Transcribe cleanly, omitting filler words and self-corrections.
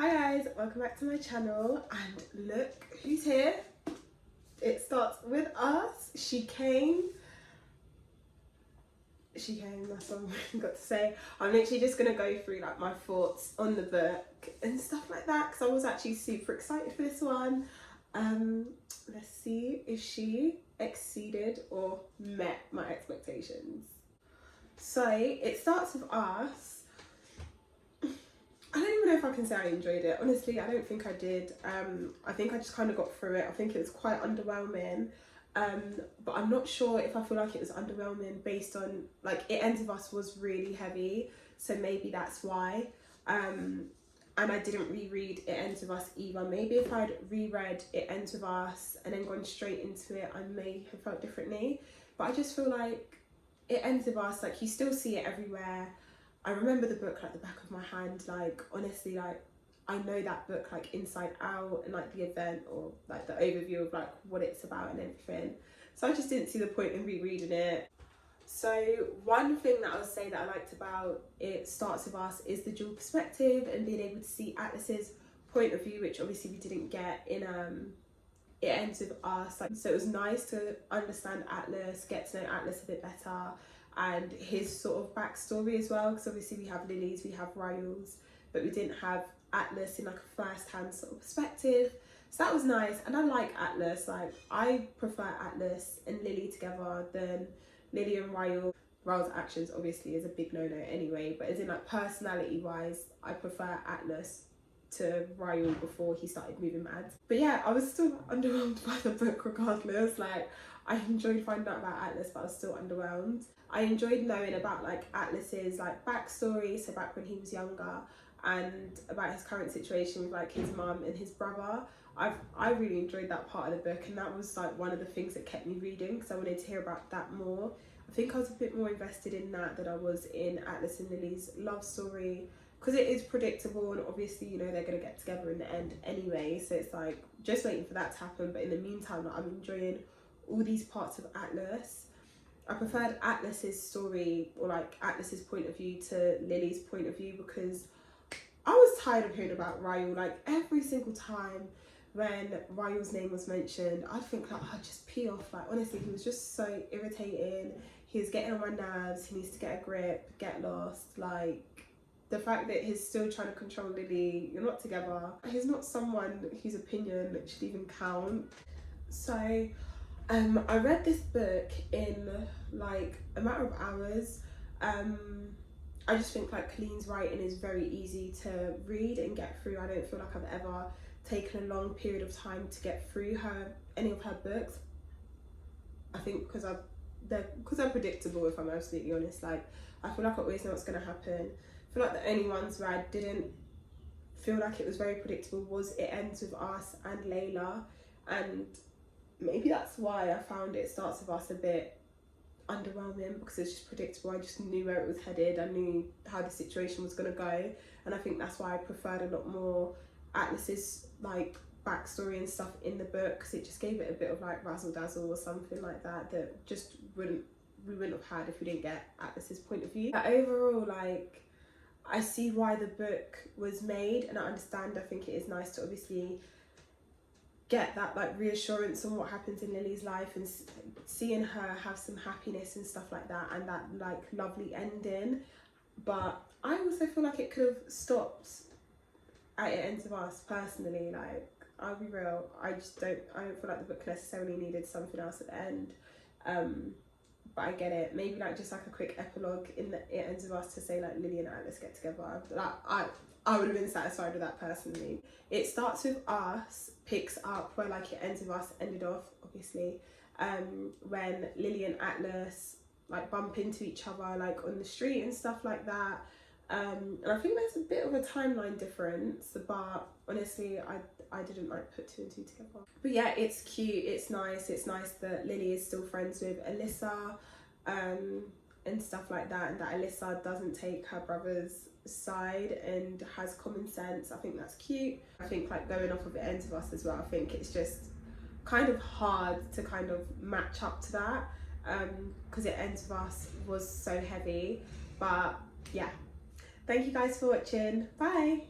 Hi guys, welcome back to my channel, and look who's here. It starts with us. She came, that's all I've got to say. I'm literally just gonna go through like my thoughts on the book and stuff like that because I was actually super excited for this one. Let's see if she exceeded or met my expectations. So it starts with us. I don't even know if I can say I enjoyed it. Honestly, I don't think I did. I think I just kind of got through it. I think it was quite underwhelming. But I'm not sure if I feel like it was underwhelming based on, like, It Ends With Us was really heavy. So maybe that's why. And I didn't reread It Ends With Us either. Maybe if I'd reread It Ends With Us and then gone straight into it, I may have felt differently. But I just feel like It Ends With Us, like, you still see it everywhere. I remember the book like the back of my hand. Like, honestly, like, I know that book like inside out, and like the event or like the overview of like what it's about and everything. So I just didn't see the point in rereading it. So one thing that I'll say that I liked about It Starts With Us is the dual perspective and being able to see Atlas's point of view, which obviously we didn't get in It Ends With Us. Like, so it was nice to understand Atlas, get to know Atlas a bit better, and his sort of backstory as well, because obviously we have Lily's, we have Ryul's, but we didn't have Atlas in like a first-hand sort of perspective. So that was nice, and I like Atlas. Like, I prefer Atlas and Lily together than Lily and Ryul. Ryul's actions obviously is a big no-no anyway, but as in like personality-wise, I prefer Atlas to Ryul before he started moving mad. But yeah, I was still underwhelmed by the book regardless. Like, I enjoyed finding out about Atlas, but I was still underwhelmed. I enjoyed knowing about like Atlas's like backstory, so back when he was younger, and about his current situation with like his mum and his brother. I really enjoyed that part of the book, and that was like one of the things that kept me reading because I wanted to hear about that more. I think I was a bit more invested in that than I was in Atlas and Lily's love story, because it is predictable, and obviously, you know, they're going to get together in the end anyway, so it's like just waiting for that to happen. But in the meantime, like, I'm enjoying all these parts of Atlas. I preferred Atlas's story, or like Atlas's point of view, to Lily's point of view, because I was tired of hearing about Ryul. Like, every single time when Ryul's name was mentioned, I'd think like, oh, just pee off. Like, honestly, he was just so irritating. He was getting on my nerves. He needs to get a grip, get lost. Like, the fact that he's still trying to control Lily, you're not together. He's not someone whose opinion should even count. So I read this book in like a matter of hours. I just think like Colleen's writing is very easy to read and get through. I don't feel like I've ever taken a long period of time to get through any of her books. I think because they're predictable, if I'm absolutely honest. Like, I feel like I always know what's going to happen. I feel like the only ones where I didn't feel like it was very predictable was It Ends With Us and Layla, and maybe that's why I found It Starts With Us a bit underwhelming, because it's just predictable. I just knew where it was headed. I knew how the situation was going to go, and I think that's why I preferred a lot more Atlas's like backstory and stuff in the book, because it just gave it a bit of like razzle dazzle or something like that just we wouldn't have had if we didn't get Atlas's point of view. But overall, like, I see why the book was made, and I understand. I think it is nice to obviously get that like reassurance on what happens in Lily's life, and seeing her have some happiness and stuff like that, and that like lovely ending. But I also feel like it could have stopped at It Ends With Us personally. Like, I'll be real, I don't feel like the book necessarily needed something else at the end. But I get it. Maybe like just like a quick epilogue in It Ends With Us to say like Lily and Atlas get together. Like, I would have been satisfied with that personally. It Starts With Us picks up where like It Ends With Us ended off, obviously, when Lily and Atlas like bump into each other like on the street and stuff like that. And I think there's a bit of a timeline difference, but honestly, I didn't like put two and two together. But yeah, it's cute, it's nice that Lily is still friends with Alyssa, and stuff like that, and that Alyssa doesn't take her brother's side and has common sense. I think that's cute. I think like going off of It Ends With Us as well, I think it's just kind of hard to kind of match up to that, because It Ends With Us was so heavy. But yeah, thank you guys for watching. Bye.